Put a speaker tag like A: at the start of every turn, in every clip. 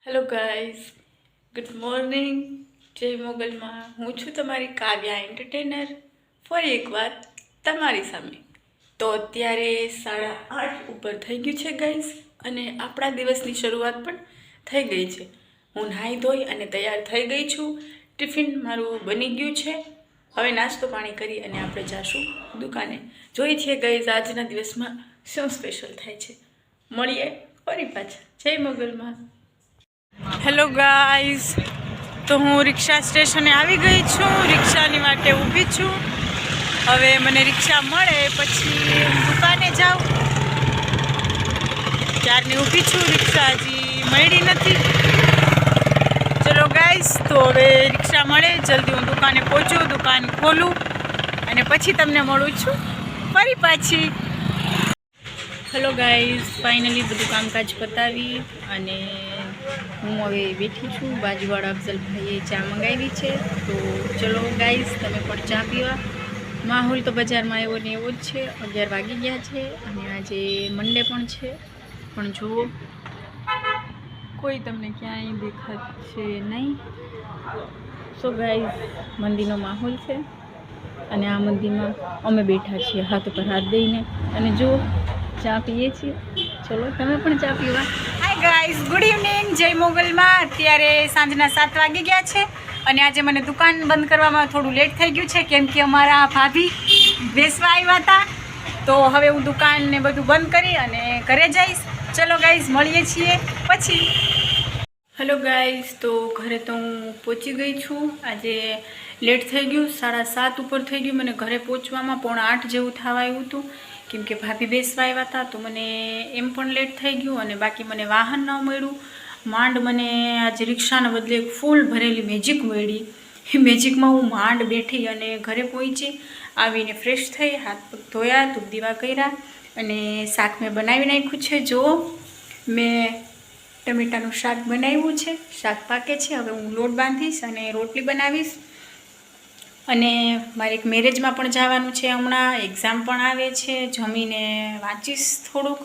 A: Hello guys, good morning. જય મોગલમાં. હું છું તમારી કાવ્યા એન્ટરટેનર, ફરી એકવાર તમારી સામે. તો અત્યારે 8:30 ઉપર થઈ ગયું છે ગાઈઝ, અને આપણા દિવસની શરૂઆત પણ થઈ ગઈ છે. હું નાહી ધોઈ અને તૈયાર થઈ ગઈ છું. ટિફિન મારું બની ગયું છે. હવે નાસ્તો પાણી કરી અને આપણે જાશું દુકાને. જોઈએ છીએ ગાઈઝ આજના દિવસમાં શું સ્પેશિયલ થાય છે. મળીએ ફરી પાછા. જય મોગલમાં. હેલો ગાઈઝ, તો હું રિક્ષા સ્ટેશને આવી ગઈ છું. રિક્ષાની માટે ઊભી છું. હવે મને રિક્ષા મળે પછી દુકાને જાઉં. ક્યારની ઊભી છું, રિક્ષા હજી મળી નથી. ચલો ગાઈઝ, તો હવે રિક્ષા મળે જલ્દી હું દુકાને પહોંચું, દુકાન ખોલું અને પછી તમને મળું છું ફરી પાછી. હેલો ગાઈઝ, ફાઇનલી બધું કામકાજ પતાવી અને હું હવે બેઠી છું. બાજુવાળા અફઝલભાઈએ ચા મંગાવી છે. તો ચલો ગાઈઝ, તમે પણ ચા પીવા. માહોલ તો બજારમાં એવો ને એવો જ છે. 11 વાગી ગયા છે અને આજે મંડે પણ છે. પણ જુઓ, કોઈ તમને ક્યાંય દેખાશે નહીં. સો ગાઈઝ, મંદીનો માહોલ છે અને આ મંદીમાં અમે બેઠા છીએ હાથ ઉપર હાથ દઈને અને જો ચા પીએ છીએ. ચલો તમે પણ ચા પીવા. Hi guys, good evening. જય મોગલમાં. અત્યારે સાંજના 7 વાગી ગયા છે અને આજે મને દુકાન બંધ કરવામાં થોડું લેટ થઈ ગયું છે, કેમ કે અમારા ભાભી બેસવા આવ્યા હતા. તો હવે હું દુકાન ને બધું બંધ કરી અને ઘરે જઈશ. ચલો ગાઈઝ, મળીએ છીએ પછી. હેલો ગાઈઝ, તો ઘરે તો હું પહોંચી ગઈ છું. આજે લેટ થઈ ગયું, 7:30 ઉપર થઈ ગયું. મને ઘરે પહોંચવામાં 7:45 જેવું થવા આવ્યું હતું, કેમ કે ભાભી બેસવા આવ્યા હતા. તો મને એમ પણ લેટ થઈ ગયું અને બાકી મને વાહન ન મળ્યું. માંડ મને આજે રિક્ષાના બદલે ફૂલ ભરેલી મેજિક મળી. એ મેજિકમાં હું માંડ બેઠી અને ઘરે પહોંચી. આવીને ફ્રેશ થઈ, હાથ પગ ધોયા, ધૂપ દીવા કર્યા અને શાક મેં બનાવી નાખ્યું છે. જો મેં ટમેટાનું શાક બનાવ્યું છે. શાક પાકે છે. હવે હું લોટ બાંધીશ અને રોટલી બનાવીશ. અને મારે એક મેરેજમાં પણ જવાનું છે. હમણાં એક્ઝામ પણ આવે છે. જમીને વાંચીશ થોડુંક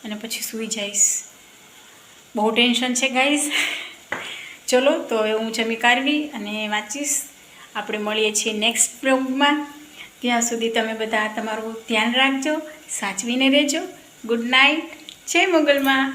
A: અને પછી સૂઈ જઈશ. બહુ ટેન્શન છે ગાઈઝ. ચલો, તો હવે હું જમી કાઢવી અને વાંચીશ. આપણે મળીએ છીએ નેક્સ્ટ બ્લોગમાં. ત્યાં સુધી તમે બધા તમારું ધ્યાન રાખજો, સાચવીને રહેજો. Good night. જય મોગલમાં.